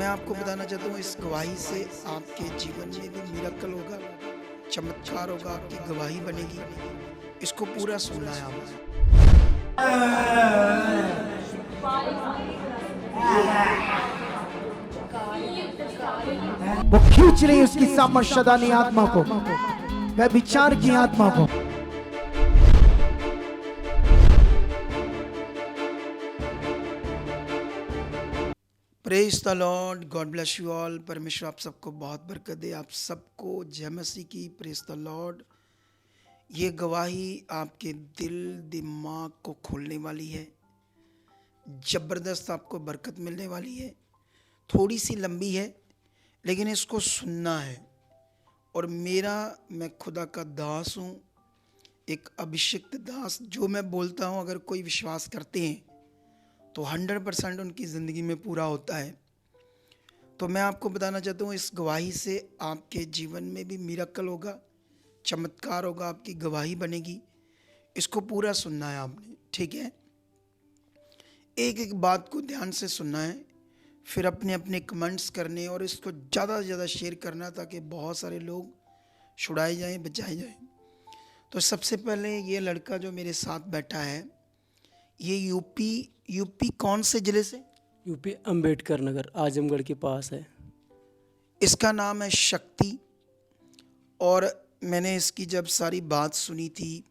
आपको बताना चाहता हूँ इस गवाही से आपके जीवन में भी मिरेकल होगा, चमत्कार होगा, आपकी गवाही बनेगी। इसको पूरा सुनना है आपने। वो खींच रही उसकी सामर्शदानी आत्मा को, वह विचार की आत्मा को। Praise the Lord, God bless you all. परमेश्वर आप सबको बहुत बरकत दे। आप सबको जय मसीह की। Praise the Lord. ये गवाही आपके दिल दिमाग को खोलने वाली है, ज़बरदस्त आपको बरकत मिलने वाली है। थोड़ी सी लंबी है लेकिन इसको सुनना है। और मैं खुदा का दास हूँ, एक अभिषिक्त दास। जो मैं बोलता हूँ अगर कोई विश्वास करते हैं तो 100% उनकी ज़िंदगी में पूरा होता है। तो मैं आपको बताना चाहता हूँ इस गवाही से आपके जीवन में भी मिरेकल होगा, चमत्कार होगा, आपकी गवाही बनेगी। इसको पूरा सुनना है आपने, ठीक है? एक एक बात को ध्यान से सुनना है, फिर अपने अपने कमेंट्स करने और इसको ज़्यादा से ज़्यादा शेयर करना ताकि बहुत सारे लोग छुड़ाए जाएं, बचाए जाएं। तो सबसे पहले ये लड़का जो मेरे साथ बैठा है, ये यूपी कौन से ज़िले से? यूपी अंबेडकर नगर आजमगढ़ के पास है। इसका नाम है शक्ति। और मैंने इसकी जब सारी बात सुनी थी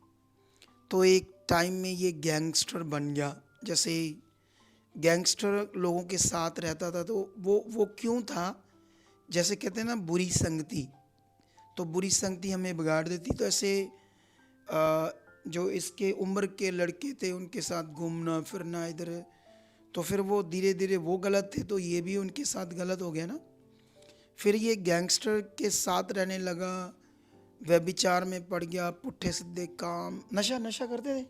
तो एक टाइम में ये गैंगस्टर बन गया। जैसे गैंगस्टर लोगों के साथ रहता था तो वो क्यों था, जैसे कहते हैं ना बुरी संगति, तो बुरी संगति हमें बिगाड़ देती। तो ऐसे जो इसके उम्र के लड़के थे उनके साथ घूमना फिरना इधर, तो फिर वो धीरे धीरे वो गलत थे तो ये भी उनके साथ गलत हो गया ना। फिर ये गैंगस्टर के साथ रहने लगा, व्यभिचार में पड़ गया, पुट्ठे सीधे काम। नशा करते थे।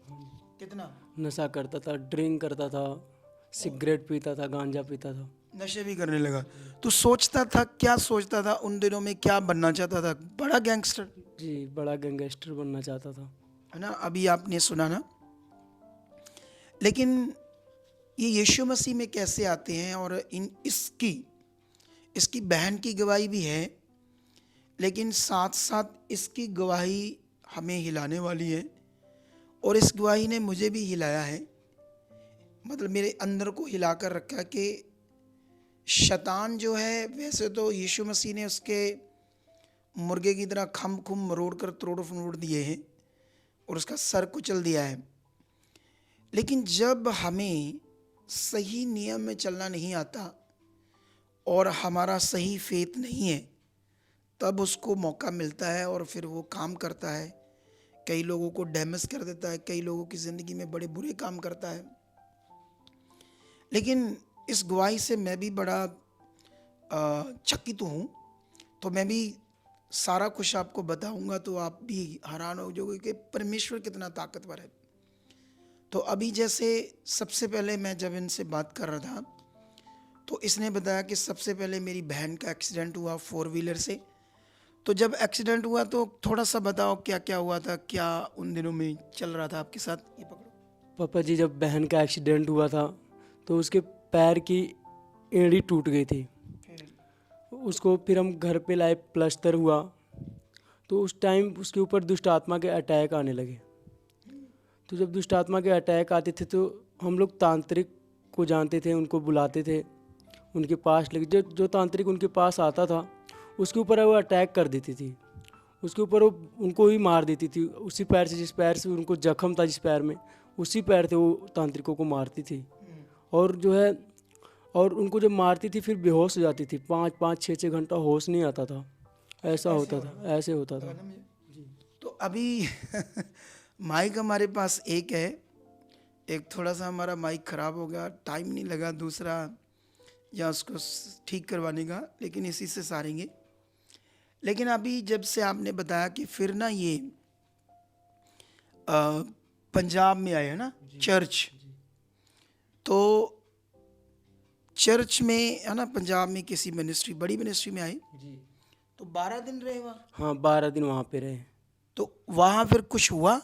कितना नशा करता था, ड्रिंक करता था, सिगरेट पीता था, गांजा पीता था, नशे भी करने लगा। तो सोचता था, क्या सोचता था उन दिनों में, क्या बनना चाहता था? बड़ा गैंगस्टर। जी बड़ा गैंगस्टर बनना चाहता था, है ना? अभी आपने सुना ना। लेकिन ये यीशु मसीह में कैसे आते हैं और इसकी बहन की गवाही भी है, लेकिन साथ साथ इसकी गवाही हमें हिलाने वाली है। और इस गवाही ने मुझे भी हिलाया है, मतलब मेरे अंदर को हिला कर रखा कि शैतान जो है, वैसे तो यीशु मसीह ने उसके मुर्गे की तरह खम खुम मरोड़ कर तोड़ फमोड़ दिए हैं और उसका सर कुचल दिया है। लेकिन जब हमें सही नियम में चलना नहीं आता और हमारा सही फेथ नहीं है, तब उसको मौका मिलता है और फिर वो काम करता है। कई लोगों को डैमेज कर देता है, कई लोगों की ज़िंदगी में बड़े बुरे काम करता है। लेकिन इस गवाही से मैं भी बड़ा चकित हूँ। तो मैं भी सारा कुछ आपको बताऊँगा तो आप भी हैरान हो जाओगे कि परमेश्वर कितना ताकतवर है। तो अभी जैसे सबसे पहले मैं जब इनसे बात कर रहा था तो इसने बताया कि सबसे पहले मेरी बहन का एक्सीडेंट हुआ 4 व्हीलर से। तो जब एक्सीडेंट हुआ तो थोड़ा सा बताओ क्या क्या हुआ था, क्या उन दिनों में चल रहा था आपके साथ? ये पकड़ो। पापा जी। जब बहन का एक्सीडेंट हुआ था तो उसके पैर की एड़ी टूट गई थी। उसको फिर हम घर पे लाए, प्लास्टर हुआ। तो उस टाइम उसके ऊपर दुष्ट आत्मा के अटैक आने लगे। तो जब दुष्ट आत्मा के अटैक आते थे तो हम लोग तांत्रिक को जानते थे, उनको बुलाते थे, उनके पास लेके जो तांत्रिक उनके पास आता था उसके ऊपर वो अटैक कर देती थी, उसके ऊपर वो उनको ही मार देती थी। उसी पैर से, जिस पैर से उनको जख्म था जिस पैर में, उसी पैर से वो तांत्रिकों को मारती थी। और जो है, और उनको जब मारती थी फिर बेहोश हो जाती थी। 5-6 घंटा होश नहीं आता था। ऐसा होता था, ऐसे होता था। तो अभी माइक हमारे पास एक है, एक थोड़ा सा हमारा माइक ख़राब हो गया, टाइम नहीं लगा दूसरा या उसको ठीक करवाने का, लेकिन इसी से सारेंगे। लेकिन अभी जब से आपने बताया कि फिर ना ये पंजाब में आए है ना चर्च, तो चर्च में है ना, पंजाब में किसी मिनिस्ट्री, बड़ी मिनिस्ट्री में आए जी। तो 12 दिन रहे वहाँ। हाँ 12 दिन वहाँ पे रहे। तो वहाँ फिर कुछ हुआ?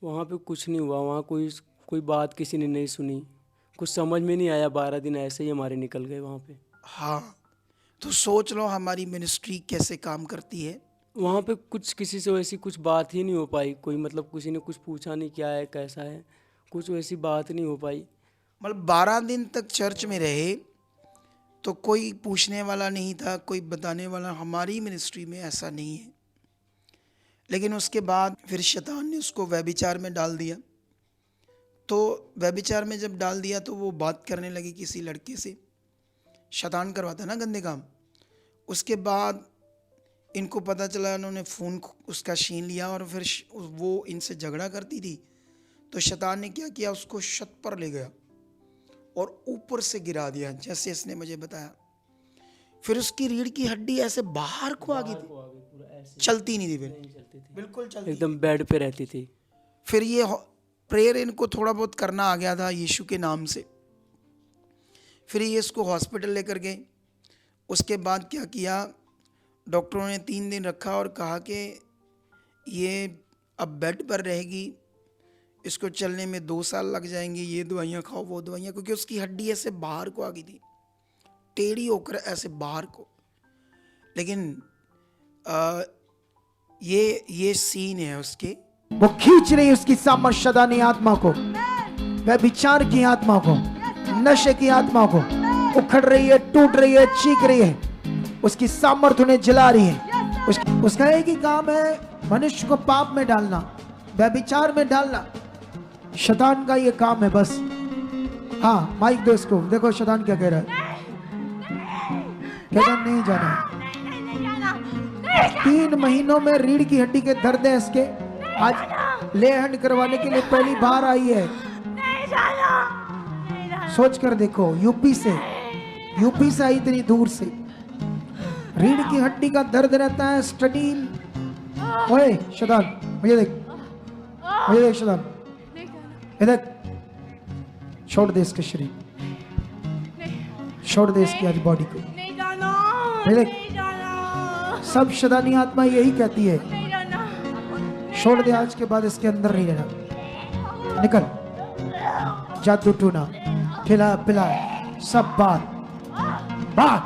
वहाँ पे कुछ नहीं हुआ। वहाँ कोई बात किसी ने नहीं सुनी, कुछ समझ में नहीं आया। 12 दिन ऐसे ही हमारे निकल गए वहाँ पे। हाँ, तो सोच लो हमारी मिनिस्ट्री कैसे काम करती है। वहाँ पे कुछ किसी से वैसी कुछ बात ही नहीं हो पाई, कोई मतलब किसी ने कुछ पूछा नहीं क्या है कैसा है, कुछ वैसी बात नहीं हो पाई। मतलब 12 दिन तक चर्च में रहे तो कोई पूछने वाला नहीं था, कोई बताने वाला। हमारी मिनिस्ट्री में ऐसा नहीं है। लेकिन उसके बाद फिर शैतान ने उसको व्यभिचार में डाल दिया। तो व्यभिचार में जब डाल दिया तो वो बात करने लगी किसी लड़के से। शैतान करवाता ना गंदे काम। उसके बाद इनको पता चला, इन्होंने फ़ोन उसका छीन लिया और फिर वो इनसे झगड़ा करती थी। तो शैतान ने क्या किया, उसको छत पर ले गया और ऊपर से गिरा दिया, जैसे इसने मुझे बताया। फिर उसकी रीढ़ की हड्डी ऐसे बाहर को आ गई थी, चलती नहीं थी, फिर बिल्कुल चलती। एकदम बेड पे रहती थी। फिर ये प्रेयर इनको थोड़ा बहुत करना आ गया था यीशु के नाम से। फिर ये इसको हॉस्पिटल लेकर गए। उसके बाद क्या किया, डॉक्टरों ने 3 दिन रखा और कहा कि ये अब बेड पर रहेगी, इसको चलने में 2 साल लग जाएंगे, ये दवाइयाँ खाओ वो दवाइयाँ, क्योंकि उसकी हड्डी ऐसे बाहर को आ गई थी, टेढ़ी होकर ऐसे बाहर को। लेकिन ये सीन है उसके। वो खींच रही है उसकी सामर्थ शैतानी आत्मा को, वह विचार की आत्मा को, नशे की आत्मा को। उखड़ रही है, टूट रही है, चीख रही है। उसकी सामर्थ उन्हें जला रही है। उसका एक ही काम है, मनुष्य को पाप में डालना, व्यभिचार में डालना। शैतान का ये काम है बस। हाँ, माइक दो इसको, देखो शैतान क्या कह रहा है। कहता नहीं जाना। 3 महीनों में रीढ़ की हड्डी के दर्द है इसके। आज ले हैंड करवाने के लिए पहली बार आई है। सोच कर देखो, यूपी से आई इतनी दूर से। रीढ़ की हड्डी का दर्द रहता है, स्टडीन। ओए शैतान, मुझे देख शैतान, ये देख। छोड़ दे इसके शरीर, छोड़ दे इसकी आज बॉडी को। ये देख, सब शैतानी आत्मा यही कहती है, छोड़ दे, आज के बाद इसके अंदर नहीं रहना। निकल, जादू टूना, खिला पिला, सब बात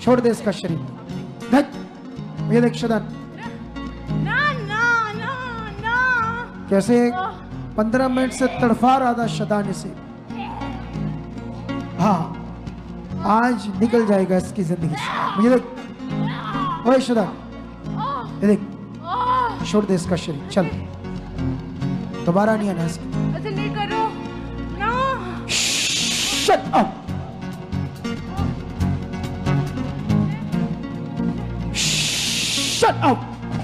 छोड़ दे इसका शरीर। देख, ये देख शैतान कैसे 15 मिनट से तड़फा रहा था शैतान इसे। हाँ, आज निकल जाएगा इसकी जिंदगी से। मुझे देख, ओए शैतान, ये देख, छोड़ दे इसका शरीर, चल, दोबारा नहीं आना इसका। नहीं करो ना। Shut up! Shut up!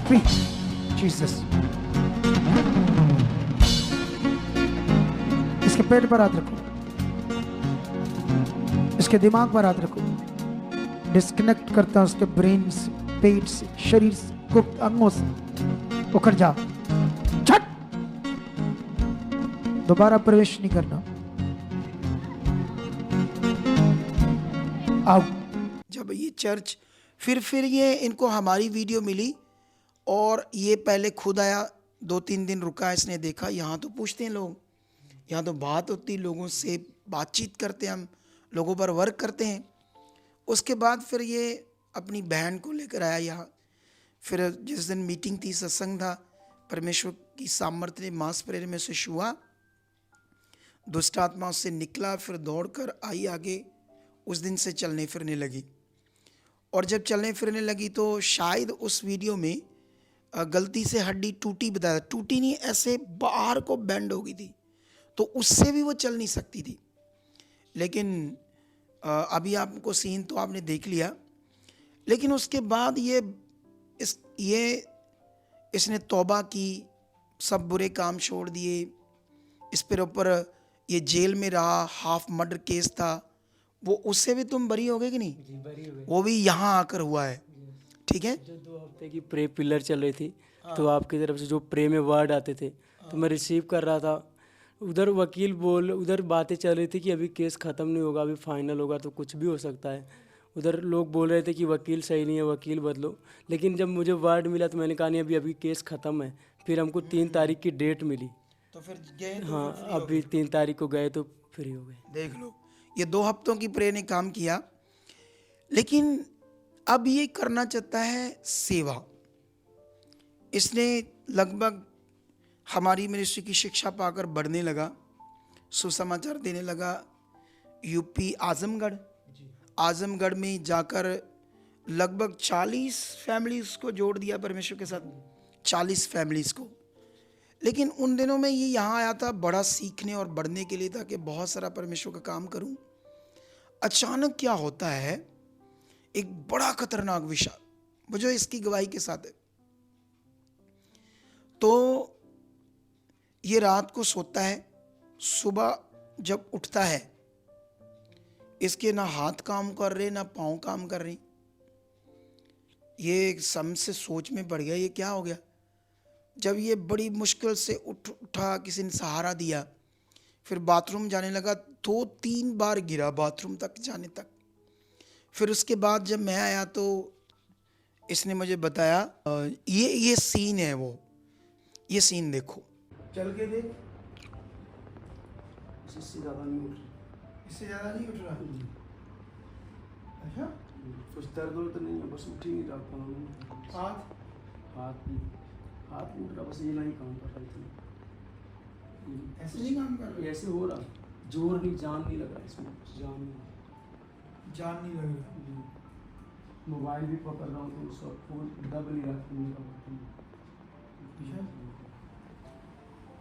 Please, Jesus. इसके पेट पर हाथ रखो, इसके दिमाग पर हाथ रखो। डिस्कनेक्ट करता हूं उसके ब्रेन से, पेट से, शरीर से, गुप्त अंगों से। उखड़ जा, छट, दोबारा प्रवेश नहीं करना। आओ। जब ये चर्च फिर ये इनको हमारी वीडियो मिली और ये पहले खुद आया, 2-3 दिन रुका, इसने देखा यहाँ तो पूछते हैं लोग, यहाँ तो बात होती, लोगों से बातचीत करते हैं, हम लोगों पर वर्क करते हैं। उसके बाद फिर ये अपनी बहन को लेकर आया यहाँ। फिर जिस दिन मीटिंग थी, सत्संग था, परमेश्वर की सामर्थ्य ने मास प्रेयर में से छुआ, दुष्ट आत्मा उससे निकला, फिर दौड़कर आई आगे। उस दिन से चलने फिरने लगी। और जब चलने फिरने लगी तो शायद उस वीडियो में गलती से हड्डी टूटी बताया, टूटी नहीं, ऐसे बाहर को बेंड हो गई थी, तो उससे भी वो चल नहीं सकती थी। लेकिन अभी आपको सीन तो आपने देख लिया। लेकिन उसके बाद इसने तौबा की, सब बुरे काम छोड़ दिए। इस पर ऊपर ये जेल में रहा, हाफ मर्डर केस था, वो उससे भी तुम बरी हो गए कि नहीं? जी, बरी हो गए। वो भी यहाँ आकर हुआ है, ठीक है। जो 2 हफ्ते की प्रे पिलर चल रही थी, तो आपकी तरफ से जो प्रे में वर्ड आते थे, तो मैं रिसीव कर रहा था। उधर वकील उधर बातें चल रही थी कि अभी केस ख़त्म नहीं होगा, अभी फाइनल होगा, तो कुछ भी हो सकता है। उधर लोग बोल रहे थे कि वकील सही नहीं है, वकील बदलो। लेकिन जब मुझे वर्ड मिला तो मैंने कहा नहीं, अभी केस ख़त्म है। फिर हमको 3 तारीख की डेट मिली, तो फिर गए, हाँ, अभी 3 तारीख को गए तो फ्री हो गए। देख लो, ये 2 हफ्तों की प्रे ने काम किया। लेकिन अब ये करना चाहता है सेवा। इसने लगभग हमारी मिनिस्ट्री की शिक्षा पाकर बढ़ने लगा, सुसमाचार देने लगा। यूपी आजमगढ़ में जाकर लगभग 40 फैमिलीज को जोड़ दिया परमेश्वर के साथ, 40 फैमिलीज को। लेकिन उन दिनों में ये यहाँ आया था बड़ा सीखने और बढ़ने के लिए, ताकि बहुत सारा परमेश्वर का काम करूं। अचानक क्या होता है, एक बड़ा खतरनाक विषय मुझे इसकी गवाही के साथ है। तो ये रात को सोता है, सुबह जब उठता है इसके ना हाथ काम कर रहे ना पाँव काम कर रहे। ये सम से सोच में पड़ गया, ये क्या हो गया। जब ये बड़ी मुश्किल से उठा, किसी ने सहारा दिया, फिर बाथरूम जाने लगा, 2-3 बार गिरा बाथरूम तक जाने तक। फिर उसके बाद जब मैं आया तो इसने मुझे बताया, ये सीन है, वो ये सीन देखो, चल के देख, इससे ज़्यादा नहीं उठ रही। इससे ज़्यादा नहीं उठ रहा। अच्छा, कुछ दर्द वर्द तो नहीं है, बस उठ ही नहीं रहा था। हाथ नहीं उठ रहा, बस ये नहीं काम कर रही थी। ऐसे नहीं काम कर रहा, ऐसे हो रहा, जोर नहीं, जान नहीं लग रहा इसमें, जान नहीं लग रहा। मोबाइल भी पकड़ रहा हूँ तो उसका फोन दब नहीं रहा।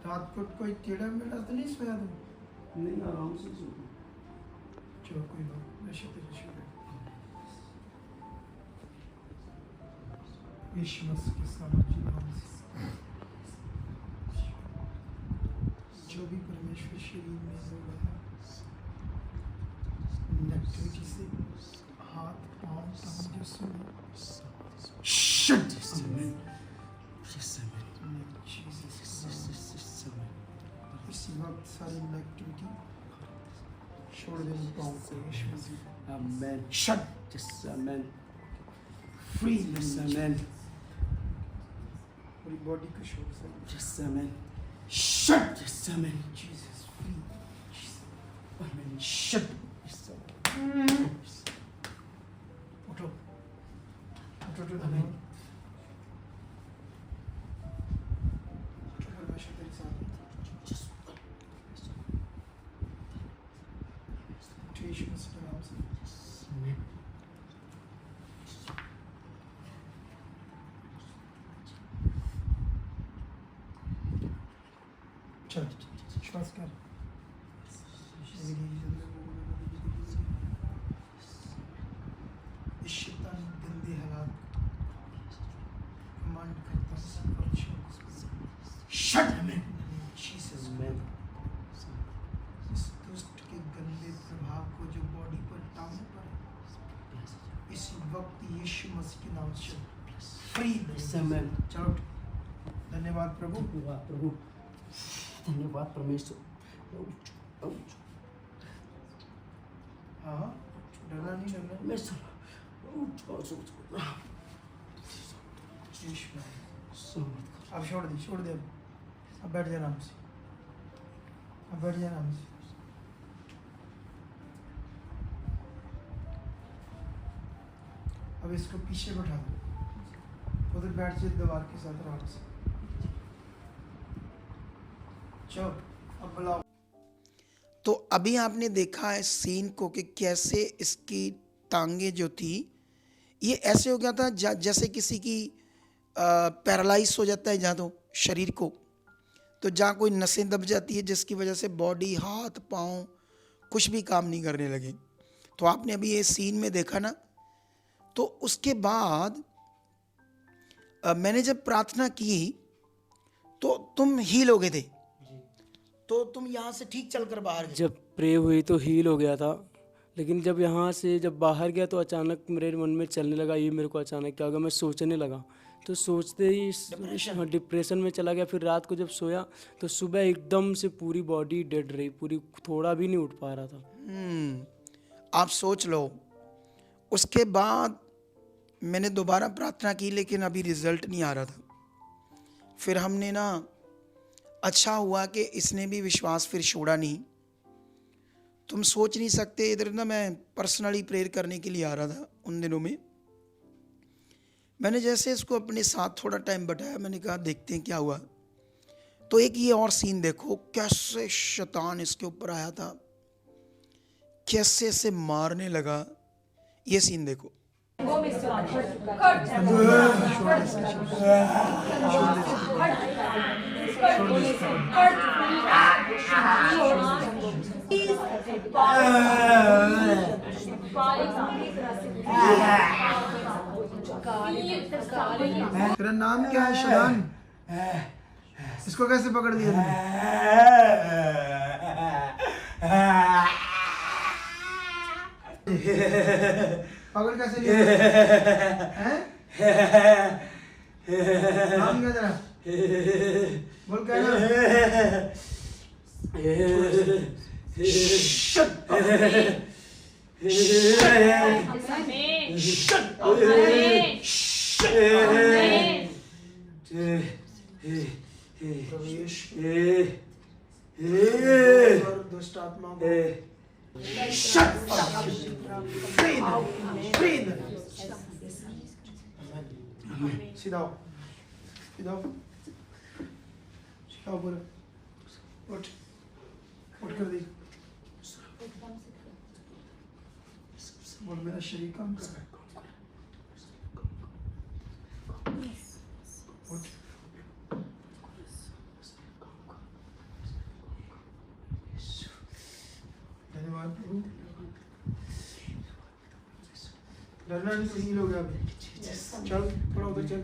रात को कोई टेढ़ा मेढ़ा तो नहीं सोया तुम? नहीं, आराम से सोता। चलो कोई बात नहीं, शुक्र शुक्र। यीशु मसीह के सामर्थ्य नाम से जो भी परमेश्वर शरीर में हो रहा है, नेगेटिविटी से हाथ पाँव टांग जो सुनो, इसी वक्त सारी नेगेटिविटी छोड़ दे पाँव को Yeshu Masih. Amen. Shut, yes amen. Free, yes amen. पूरी बॉडी को छोड़ सकते। Yes amen. Shut, yes amen. Jesus free, amen. Shut. Yes amen. उठो उठो उठो आमीन। परमेश्वर तेरे साथ है। उठो यीशु मसीह के नाम से। चल श्वास कर। इस शैतान गंदे हालात कमांड करता शट में जीसस आमेन। इस दुष्ट के गंदे प्रभाव को जो बॉडी पर टांगने पर इस वक्त यीशु मसीह के नाम से फ्री। यस आमेन। चलो धन्यवाद प्रभु। धन्यवाद प्रभु, धन्यवाद परमेश्वर। हाँ डरना नहीं, डरना मैं अब छोड़ दे अब बैठ जा आराम से, अब बैठ जा आराम से। अब इसको पीछे बैठा दो, उधर बैठ जाए दीवार के साथ आराम से। चलो अब बुलाओ। तो अभी आपने देखा है सीन को कि कैसे इसकी टांगे जो थी ये ऐसे हो गया था जैसे किसी की पैरालाइज हो जाता है जहाँ तो शरीर को, तो जहाँ कोई नसें दब जाती है जिसकी वजह से बॉडी, हाथ पाँव कुछ भी काम नहीं करने लगे। तो आपने अभी ये सीन में देखा ना। तो उसके बाद मैंने जब प्रार्थना की तो तुम हील हो गए थे, तो तुम यहाँ से ठीक चलकर बाहर गए। जब प्रे हुई तो हील हो गया था, लेकिन जब यहाँ से जब बाहर गया तो अचानक मेरे मन में चलने लगा, ये मेरे को अचानक क्या होगा, मैं सोचने लगा। तो सोचते ही डिप्रेशन में चला गया। फिर रात को जब सोया तो सुबह एकदम से पूरी बॉडी डेड रही, पूरी थोड़ा भी नहीं उठ पा रहा था। आप सोच लो। उसके बाद मैंने दोबारा प्रार्थना की, लेकिन अभी रिजल्ट नहीं आ रहा था। फिर हमने ना, अच्छा हुआ कि इसने भी विश्वास फिर छोड़ा नहीं। तुम सोच नहीं सकते, इधर ना मैं पर्सनली प्रेयर करने के लिए आ रहा था उन दिनों में। मैंने जैसे इसको अपने साथ थोड़ा टाइम बिताया, मैंने कहा देखते हैं क्या हुआ। तो एक ये और सीन देखो, कैसे शैतान इसके ऊपर आया था, कैसे इसे मारने लगा, ये सीन देखो। तेरा नाम क्या है शैतान? इसको कैसे पकड़ लिया तूने? पकड़ कैसे लिया? हैं? नाम क्या तेरा? बोल क्या नाम? प्रवेश दुष्ट आत्मा को सीधा हो, सीधा हो, सीधा हो पूरा। उठ, उठ कर देख। बोल मेरा शरीर काम कर रहा है। उठ। धन्यवाद प्रभु। डरना नहीं, तो हील हो गया अभी। चल थोड़ा उधर चल।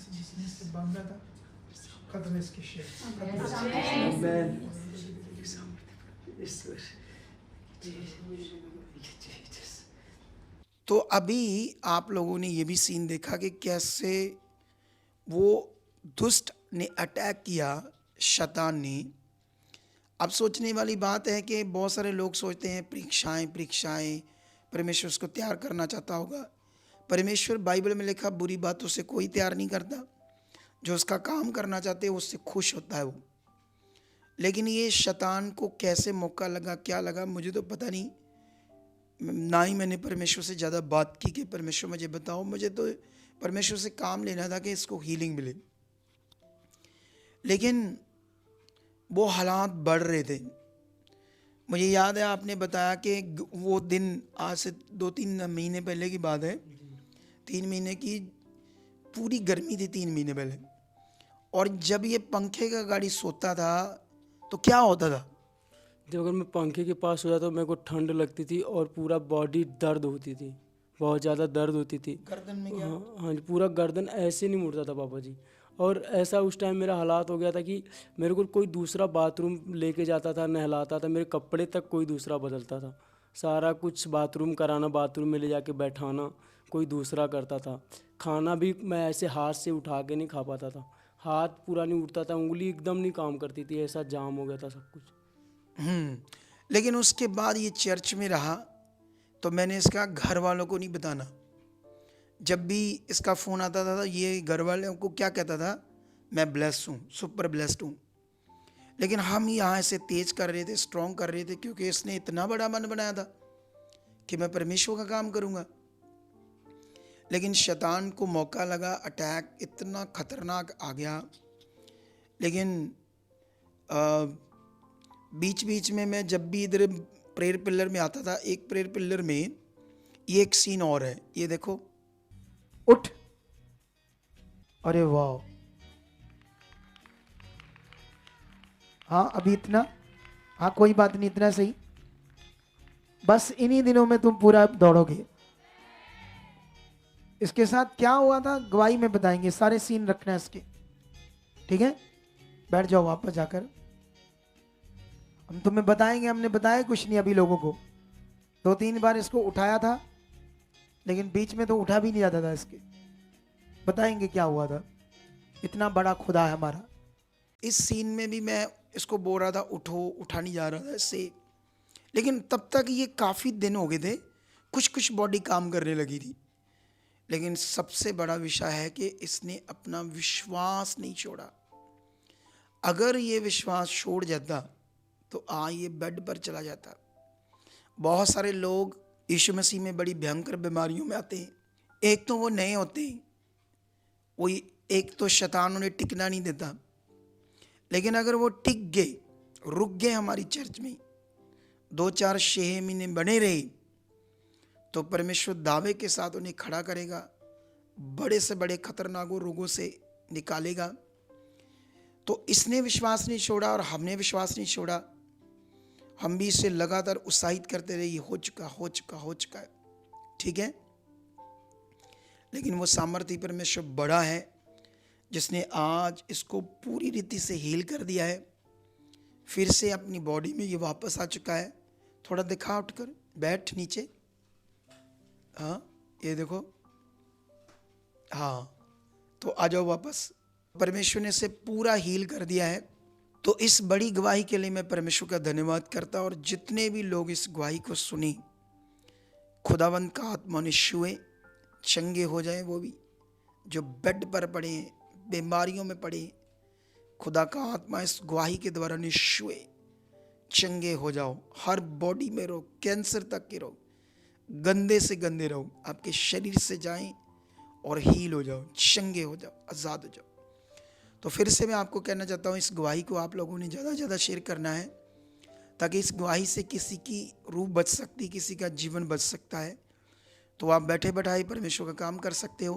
जिसने इससे बांधा था, खत्म है इसके शेर। तो अभी आप लोगों ने ये भी सीन देखा कि कैसे वो दुष्ट ने अटैक किया, शैतान ने। अब सोचने वाली बात है कि बहुत सारे लोग सोचते हैं परीक्षाएं परमेश्वर उसको तैयार करना चाहता होगा। परमेश्वर बाइबल में लिखा बुरी बातों से कोई तैयार नहीं करता, जो उसका काम करना चाहते हैं उससे खुश होता है वो। लेकिन ये शैतान को कैसे मौका लगा, क्या लगा, मुझे तो पता नहीं, ना ही मैंने परमेश्वर से ज़्यादा बात की कि परमेश्वर मुझे बताओ। मुझे तो परमेश्वर से काम लेना था कि इसको हीलिंग मिले, लेकिन वो हालात बढ़ रहे थे। मुझे याद है आपने बताया कि वो दिन आज से 2-3 महीने पहले की बात है, 3 महीने की पूरी गर्मी थी 3 महीने पहले। और जब ये पंखे का गाड़ी सोता था तो क्या होता था? जब अगर मैं पंखे के पास हो जाता तो मेरे को ठंड लगती थी और पूरा बॉडी दर्द होती थी, बहुत ज़्यादा दर्द होती थी। गर्दन में क्या? हाँ जी, पूरा गर्दन ऐसे नहीं मुड़ता था पापा जी। और ऐसा उस टाइम मेरा हालात हो गया था कि मेरे को कोई दूसरा बाथरूम लेके जाता था, नहलाता था, मेरे कपड़े तक कोई दूसरा बदलता था, सारा कुछ बाथरूम कराना, बाथरूम में ले जाके बैठाना कोई दूसरा करता था। खाना भी मैं ऐसे हाथ से उठा के नहीं खा पाता था, हाथ पूरा नहीं उठता था, उंगली एकदम नहीं काम करती थी, ऐसा जाम हो गया था सब कुछ। लेकिन उसके बाद ये चर्च में रहा तो मैंने इसका घर वालों को नहीं बताना। जब भी इसका फ़ोन आता था ये घर वालों को क्या कहता था, मैं ब्लेस्ड हूँ, सुपर ब्लेस्ड हूँ। लेकिन हम यहाँ इसे तेज कर रहे थे, स्ट्रॉन्ग कर रहे थे, क्योंकि इसने इतना बड़ा मन बनाया था कि मैं परमेश्वर का काम करूँगा। लेकिन शैतान को मौका लगा, अटैक इतना खतरनाक आ गया। लेकिन बीच बीच में मैं जब भी इधर प्रेयर पिलर में आता था, एक प्रेयर पिलर में ये एक सीन और है, ये देखो। उठ। अरे वाह। हाँ अभी इतना, हाँ कोई बात नहीं, इतना सही। बस इन्हीं दिनों में तुम पूरा दौड़ोगे। इसके साथ क्या हुआ था गवाही में बताएंगे, सारे सीन रखना है इसके, ठीक है? बैठ जाओ वापस जाकर, हम तुम्हें बताएंगे। हमने बताया कुछ नहीं अभी लोगों को, 2-3 बार इसको उठाया था, लेकिन बीच में तो उठा भी नहीं जाता था इसके। बताएंगे क्या हुआ था, इतना बड़ा खुदा है हमारा। इस सीन में भी मैं इसको बोल रहा था उठो, उठा नहीं जा रहा था इससे। लेकिन तब तक ये काफ़ी दिन हो गए थे, कुछ कुछ बॉडी काम करने लगी थी। लेकिन सबसे बड़ा विषय है कि इसने अपना विश्वास नहीं छोड़ा। अगर ये विश्वास छोड़ जाता तो ये बेड पर चला जाता। बहुत सारे लोग यीशु मसीह में बड़ी भयंकर बीमारियों में आते हैं। एक तो वो नए होते हैं, वो एक तो शैतान उन्हें टिकना नहीं देता, लेकिन अगर वो टिक गए, रुक गए हमारी चर्च में 2-4-6 महीने बने रहे, तो परमेश्वर दावे के साथ उन्हें खड़ा करेगा, बड़े से बड़े खतरनाक रोगों से निकालेगा। तो इसने विश्वास नहीं छोड़ा और हमने विश्वास नहीं छोड़ा, हम भी इसे लगातार उत्साहित करते रहे, ये हो चुका है, ठीक है। लेकिन वो सामर्थ्य परमेश्वर बड़ा है जिसने आज इसको पूरी रीति से हील कर दिया है, फिर से अपनी बॉडी में ये वापस आ चुका है। थोड़ा दिखा, उठकर बैठ नीचे, हाँ ये देखो, हाँ तो आ जाओ वापस। परमेश्वर ने इसे पूरा हील कर दिया है। तो इस बड़ी गवाही के लिए मैं परमेश्वर का धन्यवाद करता, और जितने भी लोग इस गवाही को सुनी, खुदावंद का आत्मा ने छुए, चंगे हो जाए, वो भी जो बेड पर पड़े हैं, बीमारियों में पड़े हैं, खुदा का आत्मा इस गवाही के द्वारा ने छुए, चंगे हो जाओ। हर बॉडी में रोग, कैंसर तक के रोग, गंदे से गंदे रोग आपके शरीर से जाएं और हील हो जाओ, चंगे हो जाओ, आज़ाद हो जाओ। तो फिर से मैं आपको कहना चाहता हूँ, इस गवाही को आप लोगों ने ज़्यादा से ज़्यादा शेयर करना है, ताकि इस गवाही से किसी की रूह बच सकती, किसी का जीवन बच सकता है। तो आप बैठे बैठाए परमेश्वर का काम कर सकते हो।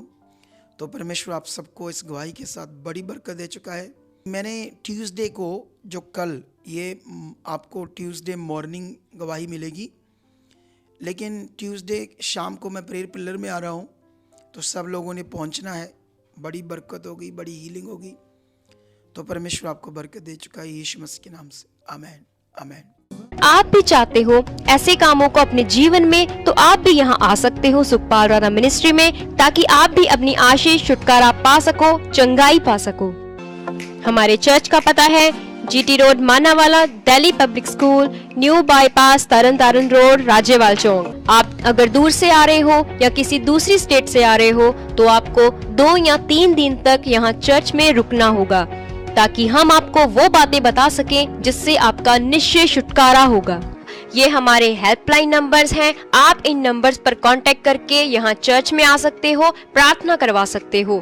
तो परमेश्वर आप सबको इस गवाही के साथ बड़ी बरकत दे चुका है। मैंने ट्यूसडे को, जो कल, ये आपको ट्यूसडे मॉर्निंग गवाही मिलेगी, लेकिन ट्यूसडे शाम को मैं प्रेयर पिलर में आ रहा हूँ, तो सब लोगों ने पहुँचना है। बड़ी बरकत होगी, बड़ी हीलिंग होगी। तो परमेश्वर आपको बरकत दे चुका है यीशु मसीह के नाम से। आमीन, आमीन। आप भी चाहते हो ऐसे कामों को अपने जीवन में, तो आप भी यहाँ आ सकते हो सुखपाल राणा मिनिस्ट्री में, ताकि आप भी अपनी आशीष, छुटकारा पा सको, चंगाई पा सको। हमारे चर्च का पता है GT road, Manawala, Delhi public school, new bypass, Tarn Taran road, Rajewal chowk. आप अगर दूर से आ रहे हो या किसी दूसरी स्टेट से आ रहे हो, तो आपको 2 या 3 दिन तक यहाँ चर्च में रुकना होगा, ताकि हम आपको वो बातें बता सकें जिससे आपका निश्चय छुटकारा होगा। ये हमारे हेल्पलाइन नंबर्स हैं। आप इन नंबर्स पर कांटेक्ट करके यहाँ चर्च में आ सकते हो, प्रार्थना करवा सकते हो।